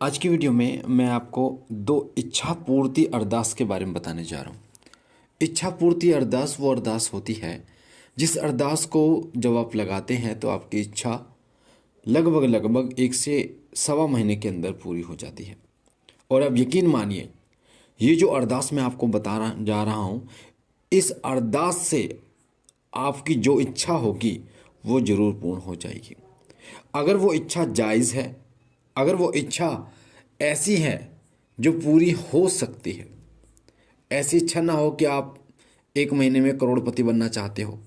आज की वीडियो में मैं आपको दो इच्छा पूर्ति अरदास के बारे में बताने जा रहा हूँ। इच्छा पूर्ति अरदास वो अरदास होती है जिस अरदास को जब आप लगाते हैं तो आपकी इच्छा लगभग लगभग 1 से 1.25 महीने के अंदर पूरी हो जाती है। और अब यकीन मानिए, ये जो अरदास मैं आपको जा रहा हूँ, इस अरदास से आपकी जो इच्छा होगी वो ज़रूर पूर्ण हो जाएगी। अगर वो इच्छा जायज़ है, अगर वो इच्छा ऐसी है जो पूरी हो सकती है, ऐसी इच्छा ना हो कि आप 1 महीने में करोड़पति बनना चाहते हो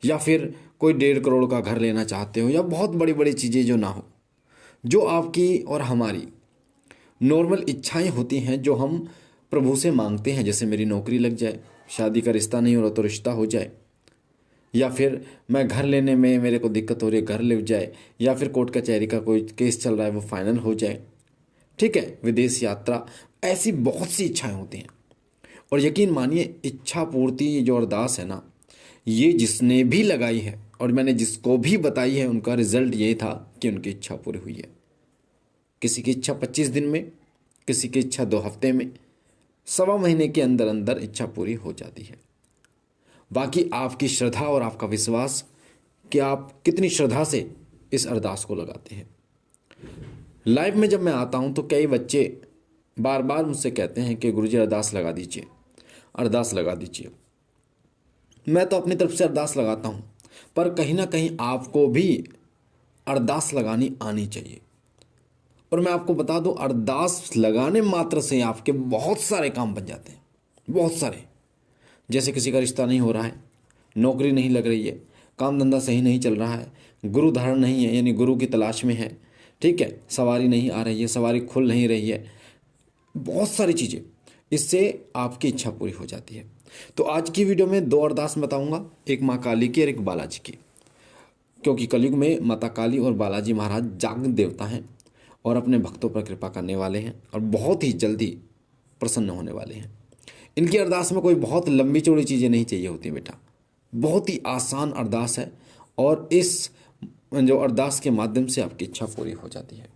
या फिर कोई 1.5 करोड़ का घर लेना चाहते हो या बहुत बड़ी बड़ी चीज़ें जो ना हो, जो आपकी और हमारी नॉर्मल इच्छाएं होती हैं जो हम प्रभु से मांगते हैं। जैसे मेरी नौकरी लग जाए, शादी का रिश्ता नहीं हो रहा तो रिश्ता हो जाए, या फिर मैं घर लेने में मेरे को दिक्कत हो रही है, घर ले जाए, या फिर कोर्ट कचहरी का कोई केस चल रहा है वो फाइनल हो जाए, ठीक है, विदेश यात्रा, ऐसी बहुत सी इच्छाएं होती हैं। और यकीन मानिए, इच्छा पूर्ति जो अरदास है ना, ये जिसने भी लगाई है और मैंने जिसको भी बताई है उनका रिजल्ट ये था कि उनकी इच्छा पूरी हुई है। किसी की इच्छा 25 दिन में, किसी की इच्छा 2 हफ्ते में, 1.25 महीने के अंदर अंदर इच्छा पूरी हो जाती है। बाकी आपकी श्रद्धा और आपका विश्वास कि आप कितनी श्रद्धा से इस अरदास को लगाते हैं। लाइव में जब मैं आता हूं तो कई बच्चे बार बार मुझसे कहते हैं कि गुरुजी अरदास लगा दीजिए, अरदास लगा दीजिए। मैं तो अपनी तरफ से अरदास लगाता हूं, पर कहीं ना कहीं आपको भी अरदास लगानी आनी चाहिए। और मैं आपको बता दूं, अरदास लगाने मात्र से आपके बहुत सारे काम बन जाते हैं, बहुत सारे। जैसे किसी का रिश्ता नहीं हो रहा है, नौकरी नहीं लग रही है, काम धंधा सही नहीं चल रहा है, गुरु धारण नहीं है यानी गुरु की तलाश में है, ठीक है, सवारी नहीं आ रही है, सवारी खुल नहीं रही है, बहुत सारी चीज़ें, इससे आपकी इच्छा पूरी हो जाती है। तो आज की वीडियो में 2 अरदास बताऊंगा, एक माँ काली की और एक बालाजी की, क्योंकि कलयुग में माता काली और बालाजी महाराज जागृत देवता हैं और अपने भक्तों पर कृपा करने वाले हैं और बहुत ही जल्दी प्रसन्न होने वाले हैं। इनकी अरदास में कोई बहुत लंबी चौड़ी चीज़ें नहीं चाहिए होती बेटा, बहुत ही आसान अरदास है और इस जो अरदास के माध्यम से आपकी इच्छा पूरी हो जाती है।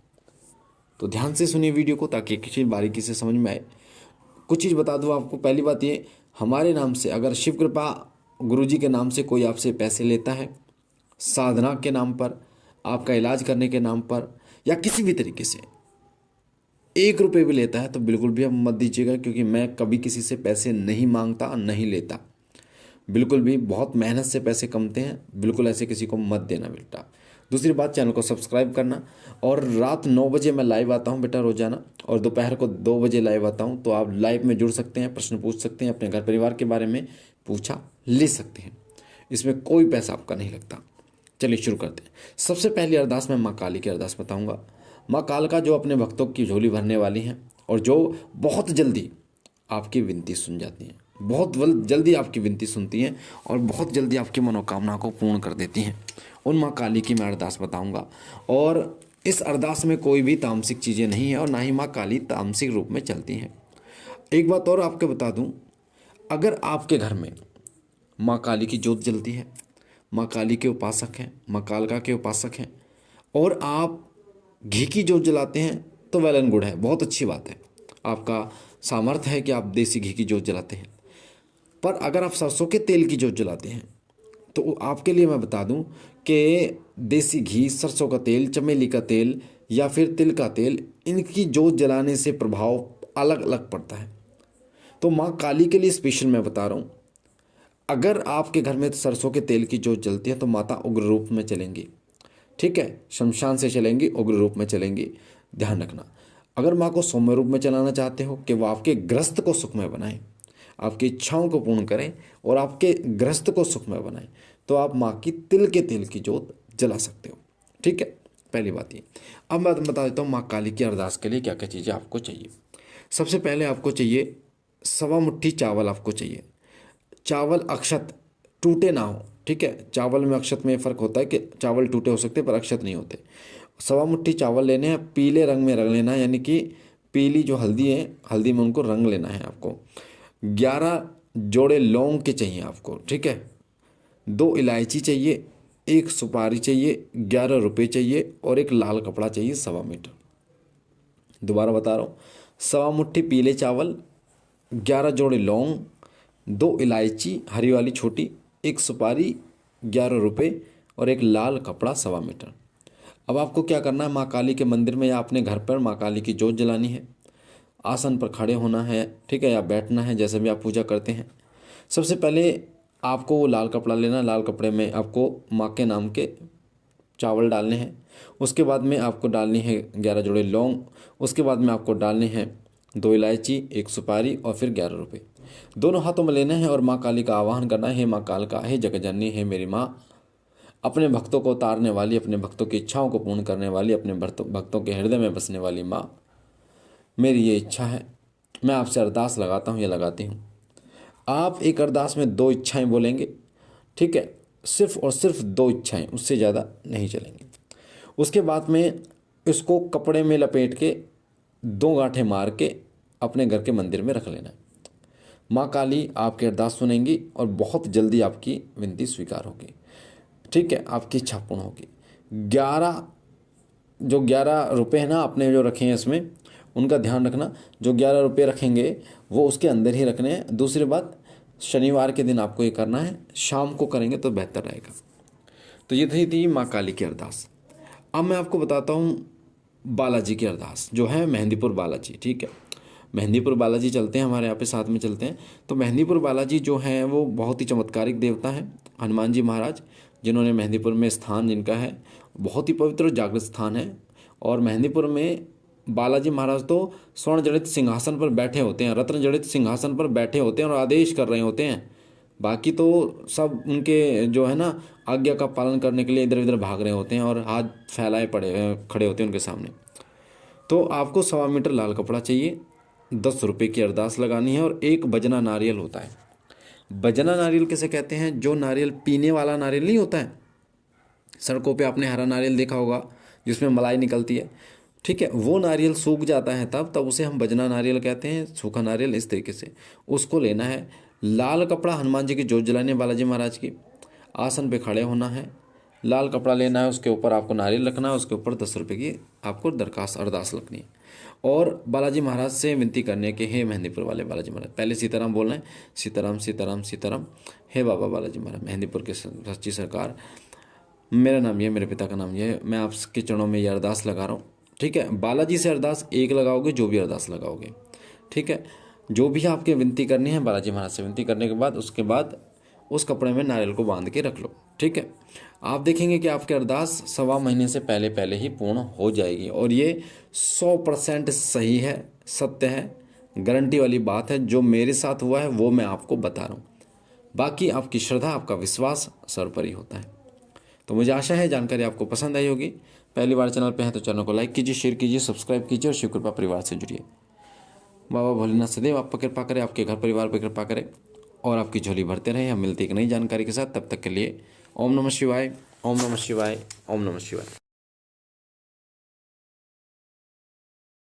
तो ध्यान से सुनिए वीडियो को ताकि किसी बारीकी से समझ में आए। कुछ चीज़ बता दूं आपको। पहली बात ये, हमारे नाम से अगर शिव कृपा गुरुजी के नाम से कोई आपसे पैसे लेता है, साधना के नाम पर, आपका इलाज करने के नाम पर, या किसी भी तरीके से 1 रुपये भी लेता है तो बिल्कुल भी आप मत दीजिएगा, क्योंकि मैं कभी किसी से पैसे नहीं मांगता, नहीं लेता, बिल्कुल भी। बहुत मेहनत से पैसे कमते हैं, बिल्कुल ऐसे किसी को मत देना बेटा। दूसरी बात, चैनल को सब्सक्राइब करना। और रात 9 बजे मैं लाइव आता हूं बेटा रोजाना, और दोपहर को 2 बजे लाइव आता हूं, तो आप लाइव में जुड़ सकते हैं, प्रश्न पूछ सकते हैं, अपने घर परिवार के बारे में पूछा ले सकते हैं। इसमें कोई पैसा आपका नहीं लगता। चलिए शुरू करते हैं। सबसे पहली अरदास मैं माँ काली की अरदास बताऊँगा। माँ कालिका जो अपने भक्तों की झोली भरने वाली हैं और जो बहुत जल्दी आपकी विनती सुन जाती हैं, बहुत जल्दी आपकी विनती सुनती हैं और बहुत जल्दी आपकी मनोकामना को पूर्ण कर देती हैं, उन माँ काली की मैं अरदास बताऊंगा। और इस अरदास में कोई भी तामसिक चीज़ें नहीं है और ना ही माँ काली तामसिक रूप में चलती हैं। एक बात और आपको बता दूं, अगर आपके घर में माँ काली की ज्योत जलती है, माँ काली के उपासक हैं, माँ कालिका के उपासक हैं, और आप घी की ज्योत जलाते हैं तो वेल एंड गुड है, बहुत अच्छी बात है, आपका सामर्थ्य है कि आप देसी घी की ज्योत जलाते हैं। पर अगर आप सरसों के तेल की ज्योत जलाते हैं तो आपके लिए मैं बता दूं कि देसी घी, सरसों का तेल, चमेली का तेल या फिर तिल का तेल, इनकी ज्योत जलाने से प्रभाव अलग अलग पड़ता है। तो माँ काली के लिए स्पेशल मैं बता रहा हूँ, अगर आपके घर में सरसों के तेल की ज्योत जलती है तो माता उग्र रूप में चलेंगी, ठीक है, शमशान से चलेंगी, उग्र रूप में चलेंगी, ध्यान रखना। अगर माँ को सौम्य रूप में चलाना चाहते हो कि वो आपके गृहस्थ को सुखमय बनाएं, आपकी इच्छाओं को पूर्ण करें और आपके गृहस्थ को सुखमय बनाएं, तो आप माँ की तिल के तेल की ज्योत जला सकते हो, ठीक है। पहली बात ये। अब मैं बता देता हूँ माँ काली की अरदास के लिए क्या क्या चीज़ें आपको चाहिए। सबसे पहले आपको चाहिए 1.25 मुट्ठी चावल आपको चाहिए। चावल अक्षत टूटे ना हो, ठीक है। चावल में अक्षत में फ़र्क होता है कि चावल टूटे हो सकते हैं पर अक्षत नहीं होते। 1.25 मुट्ठी चावल लेने हैं, पीले रंग में रंग लेना है, यानी कि पीली जो हल्दी है, हल्दी में उनको रंग लेना है आपको। 11 जोड़े लौंग के चाहिए आपको, ठीक है। 2 इलायची चाहिए, 1 सुपारी चाहिए, 11 रुपये चाहिए और एक लाल कपड़ा चाहिए 1.25 मीटर। दोबारा बता रहा हूँ, 1.25 मुट्ठी पीले चावल, 11 जोड़े लौंग, 2 इलायची हरी वाली छोटी, 1 सुपारी 11 रुपये और एक लाल कपड़ा 1.25 मीटर। अब आपको क्या करना है, माँ काली के मंदिर में या अपने घर पर माँ काली की जोत जलानी है। आसन पर खड़े होना है, ठीक है, या बैठना है, जैसे भी आप पूजा करते हैं। सबसे पहले आपको वो लाल कपड़ा लेना, लाल कपड़े में आपको माँ के नाम के चावल डालने हैं। उसके बाद में आपको डालनी है 11 जोड़े लौंग। उसके बाद में आपको डालने हैं 2 इलायची, 1 सुपारी और फिर 11 रुपये। दोनों हाथों में लेना है और माँ काली का आवाहन करना है, माँ कालिका, हे जगजननी, हे मेरी माँ, अपने भक्तों को उतारने वाली, अपने भक्तों की इच्छाओं को पूर्ण करने वाली, अपने भक्तों के हृदय में बसने वाली माँ, मेरी ये इच्छा है, मैं आपसे अरदास लगाता हूँ या लगाती हूँ। आप एक अरदास में 2 इच्छाएं बोलेंगे, ठीक है, सिर्फ और सिर्फ 2 इच्छाएं, उससे ज़्यादा नहीं चलेंगे। उसके बाद में इसको कपड़े में लपेट के 2 गांठें मार के अपने घर के मंदिर में रख लेना है। माँ काली आपकी अरदास सुनेंगी और बहुत जल्दी आपकी विनती स्वीकार होगी, ठीक है, आपकी इच्छा पूर्ण होगी। 11 रुपये है ना आपने जो रखे हैं इसमें, उनका ध्यान रखना। जो 11 रुपये रखेंगे वो उसके अंदर ही रखने हैं। दूसरी बात, शनिवार के दिन आपको ये करना है, शाम को करेंगे तो बेहतर रहेगा। तो ये थी माँ काली की अरदास। अब मैं आपको बताता हूँ बालाजी की अरदास, जो है मेहंदीपुर बालाजी, ठीक है। मेहंदीपुर बालाजी चलते हैं, हमारे यहाँ पे साथ में चलते हैं। तो मेहंदीपुर बालाजी जो हैं वो बहुत ही चमत्कारिक देवता हैं, हनुमान जी महाराज, जिन्होंने मेहंदीपुर में स्थान जिनका है, बहुत ही पवित्र और जागृत स्थान है। और मेहंदीपुर में बालाजी महाराज तो स्वर्ण जड़ित सिंहासन पर बैठे होते हैं, रत्न जड़ित सिंहासन पर बैठे होते हैं और आदेश कर रहे होते हैं। बाकी तो सब उनके जो है ना आज्ञा का पालन करने के लिए इधर उधर भाग रहे होते हैं और हाथ फैलाए खड़े होते हैं उनके सामने। तो आपको 1.25 मीटर लाल कपड़ा चाहिए, 10 रुपये की अरदास लगानी है और 1 बजना नारियल होता है। बजना नारियल किसे कहते हैं? जो नारियल पीने वाला नारियल नहीं होता है, सड़कों पे आपने हरा नारियल देखा होगा जिसमें मलाई निकलती है, ठीक है, वो नारियल सूख जाता है तब उसे हम बजना नारियल कहते हैं, सूखा नारियल इस तरीके से। उसको लेना है, लाल कपड़ा, हनुमान जी की जोत जलानी है बालाजी महाराज की, आसन पे खड़े होना है, लाल कपड़ा लेना है, उसके ऊपर आपको नारियल रखना है, उसके ऊपर 10 रुपये की आपको दरखास्त अरदास रखनी है और बालाजी महाराज से विनती करने के, हे मेहंदीपुर वाले बालाजी महाराज, पहले सीताराम बोलना है, सीताराम सीताराम सीताराम, हे बाबा बालाजी महाराज, मेहंदीपुर के सच्ची सरकार, मेरा नाम ये, मेरे पिता का नाम ये है, मैं आपके चरणों में ये अरदास लगा रहा हूँ, ठीक है। बालाजी से अरदास 1 लगाओगे, जो भी अरदास लगाओगे, ठीक है। जो भी आपके विनती करनी है बालाजी महाराज से विनती करने के बाद, उसके बाद उस कपड़े में नारियल को बांध के रख लो, ठीक है। आप देखेंगे कि आपकी अरदास 1.25 महीने से पहले पहले ही पूर्ण हो जाएगी और ये 100% सही है, सत्य है, गारंटी वाली बात है। जो मेरे साथ हुआ है वो मैं आपको बता रहा हूँ, बाकी आपकी श्रद्धा, आपका विश्वास सर्वोपरि होता है। तो मुझे आशा है जानकारी आपको पसंद आई होगी। पहली बार चैनल पे हैं तो चैनल को लाइक कीजिए, शेयर कीजिए, सब्सक्राइब कीजिए और शिव कृपा परिवार से जुड़िए। बाबा भोलेनाथ सदैव आप पर कृपा करें, आपके घर परिवार पर कृपा करें और आपकी झोली भरते रहे। हम मिलते एक नई जानकारी के साथ, तब तक के लिए ओम नमः शिवाय, ओम नमः शिवाय, ओम नमः शिवाय।